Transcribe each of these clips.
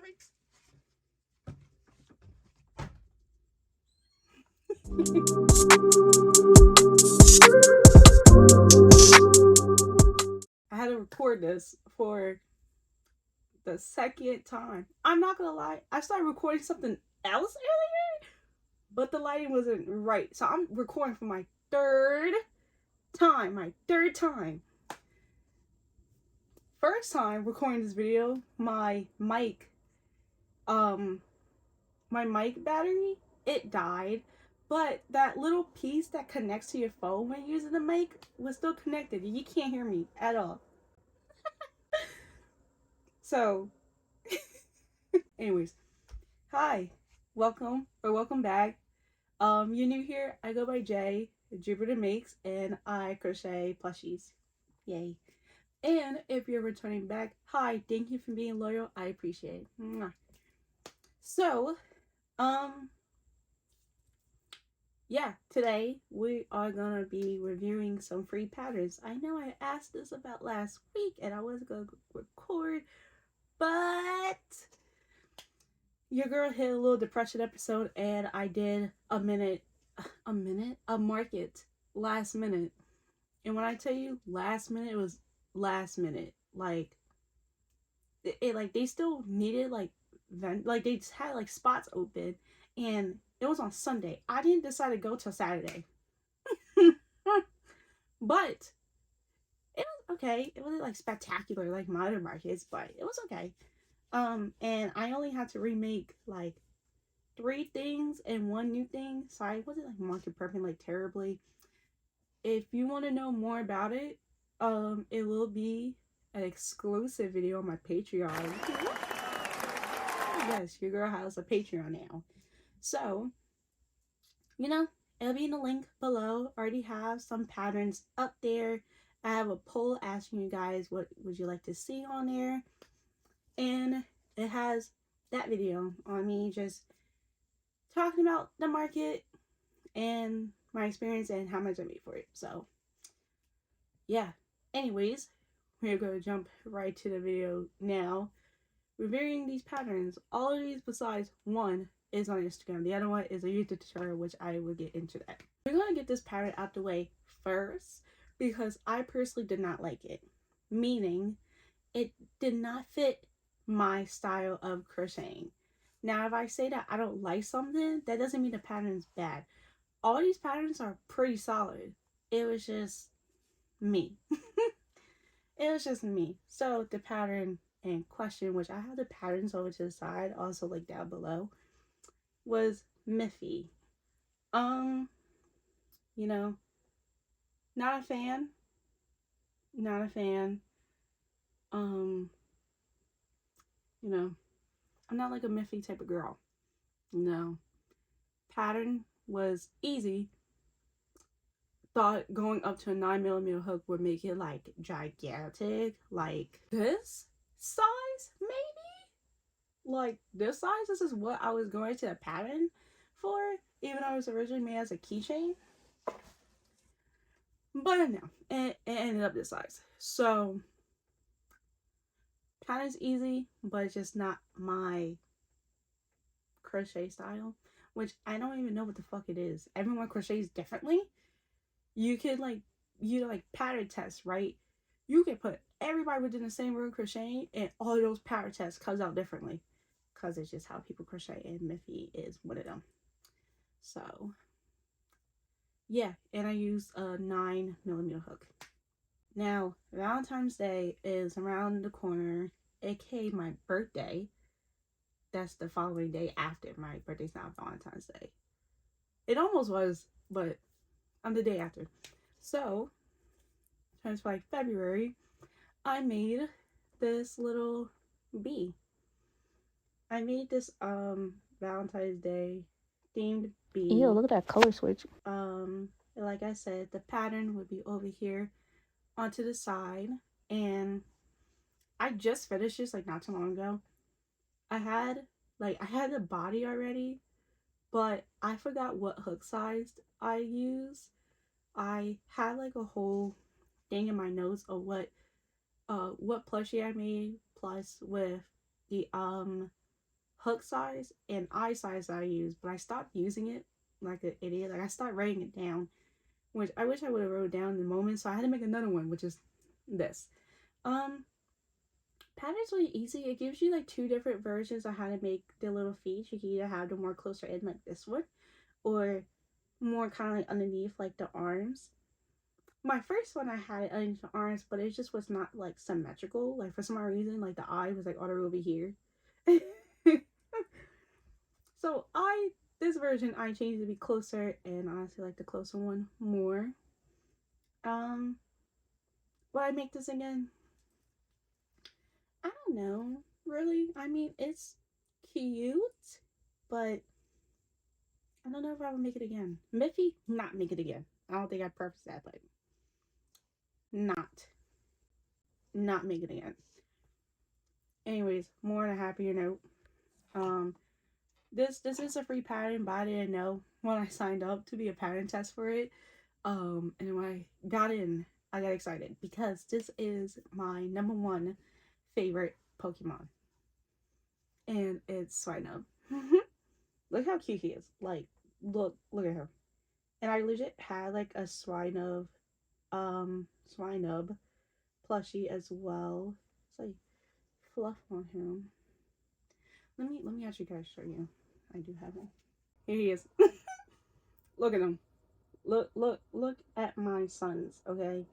I had to record this for the second time. I'm not gonna lie, I started recording something else earlier, but the lighting wasn't right. So I'm recording for my third time. First time recording this video, um, my mic battery, it died. But that little piece that connects to your phone when using the mic was still connected. You can't hear me at all. So, anyways, hi, welcome back. You're new here. I go by Jay, Jupiter Makes, and I crochet plushies. Yay. And if you're returning back, hi, thank you for being loyal. I appreciate it. Mwah. So, yeah, today we are gonna be reviewing some free patterns. I know I asked this about last week and I was gonna record, but your girl hit a little depression episode and I did a market last minute. And when I tell you last minute, it was last minute. Like it like they still needed like like they just had like spots open, and it was on Sunday. I didn't decide to go till Saturday. But it was okay. It wasn't like spectacular like my other markets, but it was okay. And I only had to remake like 3 things and 1 new thing, so I wasn't like market prepping like terribly. If you want to know more about it, it will be an exclusive video on my Patreon. Yes, your girl has a Patreon now. So, it'll be in the link below. I already have some patterns up there. I have a poll asking you guys what would you like to see on there. And it has that video on me just talking about the market and my experience and how much I made for it. So, yeah. Anyways, we're going to jump right to the video now. Reviewing these patterns. All of these besides one is on Instagram. The other one is a YouTube tutorial, which I will get into that. We're going to get this pattern out the way first because I personally did not like it. Meaning, it did not fit my style of crocheting. Now, if I say that I don't like something, that doesn't mean the pattern is bad. All these patterns are pretty solid. It was just me. It was just me. So the pattern in question, which I have the patterns over to the side, also like down below, was Miffy. Not a fan. Not a fan. I'm not like a Miffy type of girl. No. Pattern was easy. Thought going up to a 9mm hook would make it like gigantic, like this size, maybe like this size. This is what I was going to the pattern for, even though it was originally made as a keychain. But no, it ended up this size. So pattern's easy, but it's just not my crochet style, which I don't even know what the fuck it is. Everyone crochets differently. You could like pattern test, right? You can put everybody within the same room crocheting and all of those pattern tests comes out differently because it's just how people crochet, and Miffy is one of them. So yeah, and I used a 9mm hook. Now Valentine's Day is around the corner, aka my birthday. That's the following day after. My birthday's not Valentine's Day. It almost was, but on the day after. So, turns like February, I made this little bee. I made this Valentine's Day themed bee. Ew, look at that color switch. Like I said, the pattern would be over here onto the side, and I just finished this like not too long ago. I had the body already, but I forgot what hook size I used. I had like a whole thing in my notes of what plushie I made, plus with the hook size and eye size that I use, but I stopped using it like an idiot. Like I stopped writing it down, which I wish I would have wrote down in the moment. So I had to make another one, which is this. Um, Pattern's really easy. It gives you like two different versions of how to make the little feet. You can either have them more closer in like this one, or more kind of like underneath like the arms. My first one I had it underneath the arms, but it just was not like symmetrical. Like for some reason, like the eye was like all the way over here. So this version I changed to be closer, and honestly like the closer one more. Why I make this again? I don't know, really. I mean, it's cute, but I don't know if I would make it again. Miffy, not make it again. I don't think I purposed that, but not make it again. Anyways, more on a happier note. Um, this is a free pattern, but I didn't know when I signed up to be a pattern test for it. And when I got in, I got excited because this is my #1 favorite Pokemon, and it's Swinub. Look how cute he is. Like, look at him. And I legit had like a Swinub plushie as well. It's like fluff on him. Let me actually guys show you. I do have him. Here he is. Look at him. Look at my sons, okay?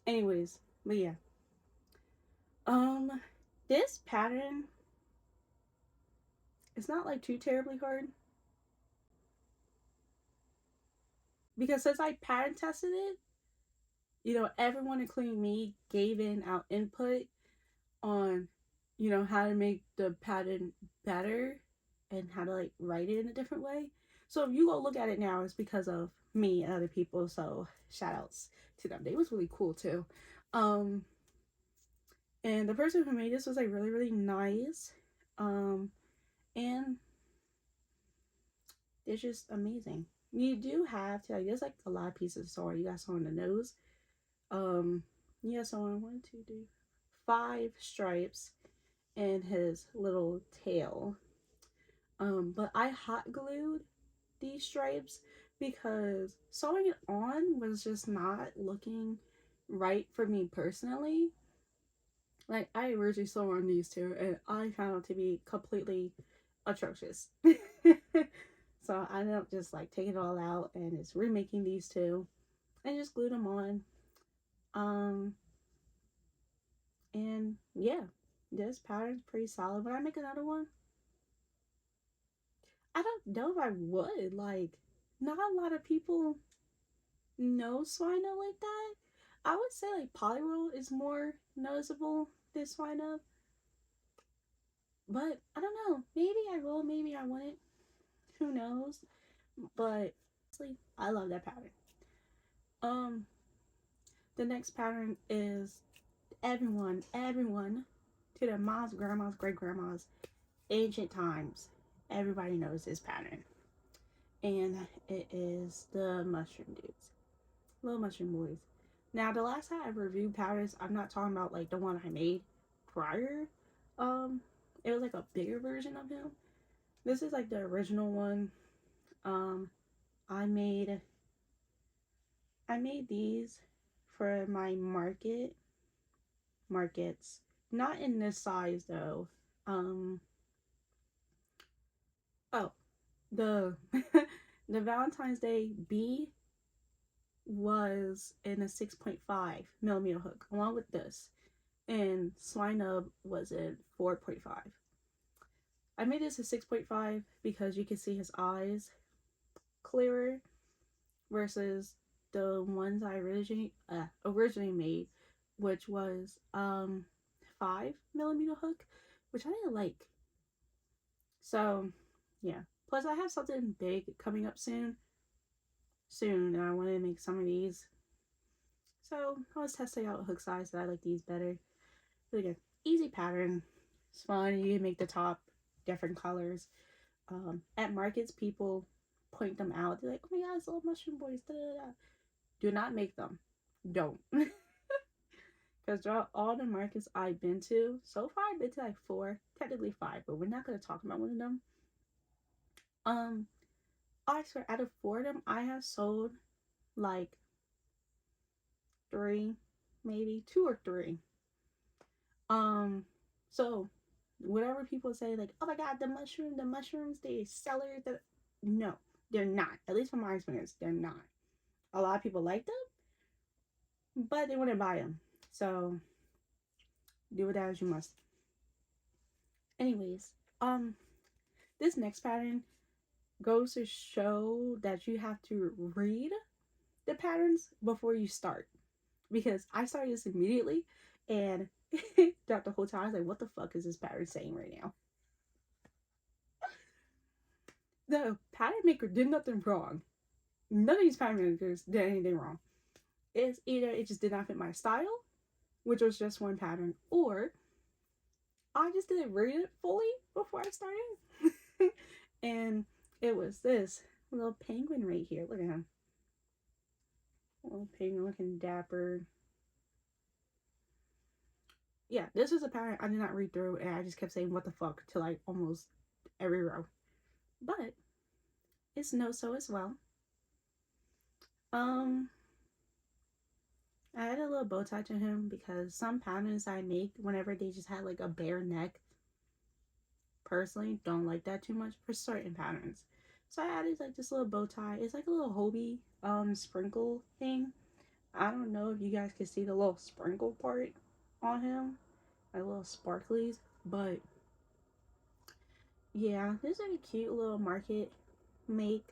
Anyways, but yeah. This pattern, it's not like too terribly hard. Because since I pattern tested it, you know, everyone including me gave in our input on, you know, how to make the pattern better and how to like write it in a different way. So if you go look at it now, it's because of me and other people. So shout outs to them. They was really cool too. And the person who made this was like really, really nice. And it's just amazing. You do have to, like, there's like a lot of pieces of sword. You got some on the nose. You got some on 1, 2, 3, 5 stripes and his little tail. But I hot glued these stripes because sewing it on was just not looking right for me personally. Like, I originally sewed on these two and I found it to be completely atrocious. So I ended up just like taking it all out and just remaking these two and just glued them on. And yeah, this pattern's pretty solid. Would I make another one? I don't know if I would. Like, not a lot of people know Swinub like that. I would say like Poliwhirl is more noticeable than Swinub. But I don't know. Maybe I will, maybe I wouldn't. Who knows? But honestly, I love that pattern. The next pattern is everyone to their moms, grandmas, great grandmas, ancient times. Everybody knows this pattern. And it is the mushroom dudes. Little mushroom boys. Now the last time I reviewed patterns, I'm not talking about like the one I made prior. It was like a bigger version of him. This is like the original one. I made these for my markets. Not in this size though. Oh, the the Valentine's Day B was in a 6.5 millimeter hook along with this, and Swinub was in 4.5. I made this a 6.5 because you can see his eyes clearer versus the ones I originally made, which was 5 millimeter hook, which I didn't like. So yeah. Plus I have something big coming up soon, and I want to make some of these. So I was testing out hook size that I like these better. Really good, easy pattern. It's fun. You can make the top different colors. At markets, people point them out. They're like, "Oh my God, it's little mushroom boys!" Da, da, da. Do not make them. Don't, Because throughout all the markets I've been to, so far I've been to like 4, technically 5, but we're not gonna talk about one of them. Um, I swear, out of 4 of them, I have sold like 3, maybe 2 or 3. Um, so whatever people say, like, oh my god, the mushrooms, they sellers. That no, they're not. At least from my experience, they're not. A lot of people like them, but they wouldn't buy them. So do with that as you must. Anyways, this next pattern goes to show that you have to read the patterns before you start. Because I started this immediately, and throughout the whole time I was like, what the fuck is this pattern saying right now? The pattern maker did nothing wrong. None of these pattern makers did anything wrong. It's either it just did not fit my style, which was just one pattern, or I just didn't read it fully before I started. And it was this little penguin right here. Look at him. Little penguin looking dapper. Yeah, this is a pattern I did not read through, and I just kept saying what the fuck to like almost every row. But it's no so as well. I had a little bow tie to him because some patterns I make, whenever they just had like a bare neck, personally don't like that too much for certain patterns. So I added like this little bow tie. It's like a little hobie sprinkle thing. I don't know if you guys can see the little sprinkle part on him, like little sparklies, but yeah, this is a cute little market make.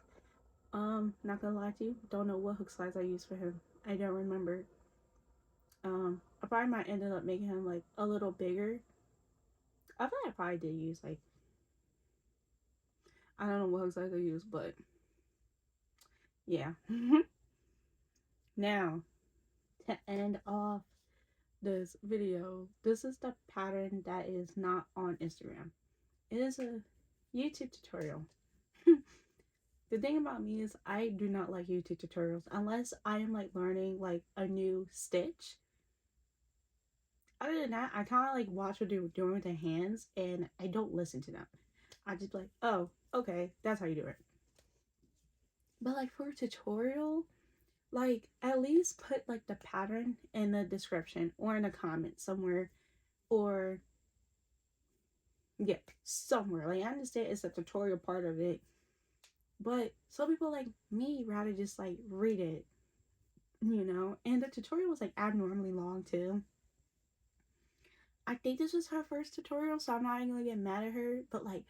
Not gonna lie to you, don't know what hook size I used for him. I don't remember. I probably might ended up making him like a little bigger. I feel like I probably did use like, I don't know what hook size I used, but yeah. Now, to end off this video, this is the pattern that is not on Instagram. It is a YouTube tutorial. The thing about me is I do not like YouTube tutorials unless I am like learning like a new stitch. Other than that, I kind of like watch what they're doing with their hands and I don't listen to them. I just be like, oh, okay, that's how you do it. But like for a tutorial, like at least put like the pattern in the description or in a comment somewhere, or yeah, somewhere. Like I understand it's a tutorial part of it, but some people like me rather just like read it, you know. And the tutorial was like abnormally long too. I think this was her first tutorial, so I'm not even gonna get mad at her. But like,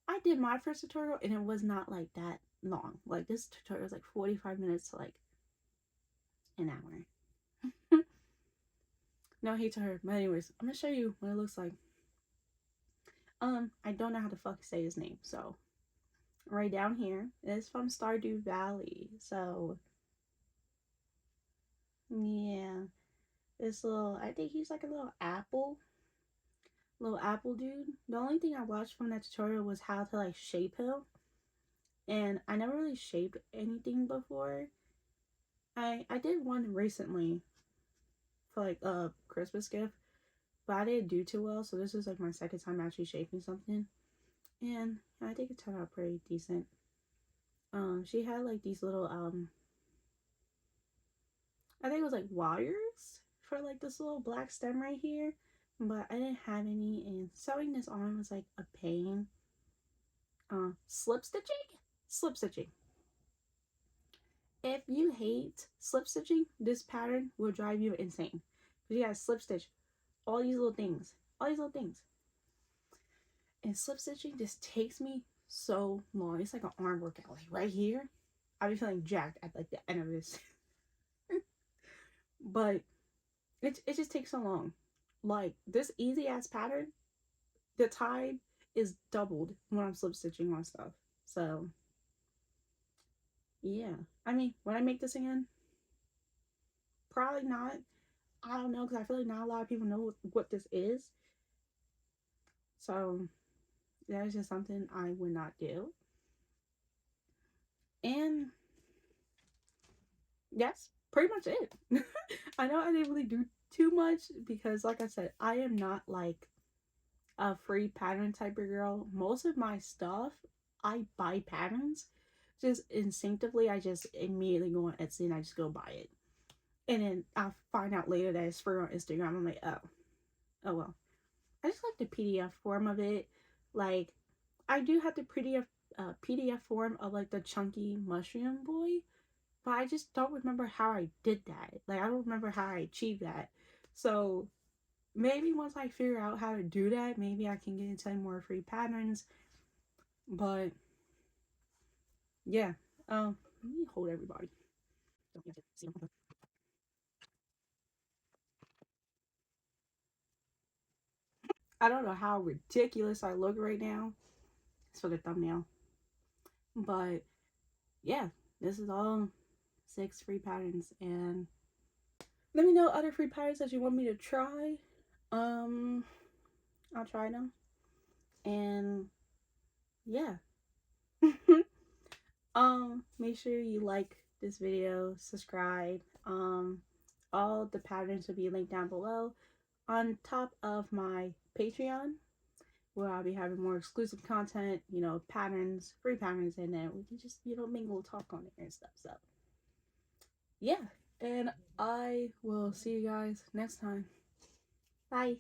I did my first tutorial and it was not like that long. Like this tutorial was like 45 minutes to like an hour. No hate to her, but anyways, I'm gonna show you what it looks like. I don't know how to fucking say his name, so right down here is from Stardew Valley. So yeah, this little, I think he's like a little apple dude. The only thing I watched from that tutorial was how to like shape him, and I never really shaped anything before. I did one recently for like a Christmas gift, but I didn't do too well, so this is like my second time actually shaping something, and I think it turned out pretty decent. She had like these little I think it was like wires for like this little black stem right here, but I didn't have any, and sewing this on was like a pain. Slip stitching. If you hate slip stitching, this pattern will drive you insane. Because you gotta slip stitch all these little things. And slip stitching just takes me so long. It's like an arm workout. Like right here, I'll be feeling jacked at like the end of this. But it just takes so long. Like this easy ass pattern, the time is doubled when I'm slip stitching on stuff. So yeah, I mean, when I make this again, probably not. I don't know, because I feel like not a lot of people know what this is. So that is just something I would not do. And that's pretty much it. I know I didn't really do too much because, like I said, I am not like a free pattern type of girl. Most of my stuff, I buy patterns. Just instinctively, I just immediately go on Etsy and I just go buy it. And then I find out later that it's free on Instagram. I'm like, oh well. I just like the PDF form of it. Like, I do have the PDF form of like the chunky mushroom boy, but I just don't remember how I did that. Like, I don't remember how I achieved that. So maybe once I figure out how to do that, maybe I can get into more free patterns. But yeah, let me hold everybody. I don't know how ridiculous I look right now. It's for the thumbnail. But yeah, this is all 6 free patterns, and let me know other free patterns that you want me to try. I'll try them. And yeah. Make sure you like this video, subscribe. All the patterns will be linked down below on top of my Patreon, where I'll be having more exclusive content, you know, patterns, free patterns, and then we can just, you know, mingle, talk on it and stuff. So yeah, and I will see you guys next time. Bye.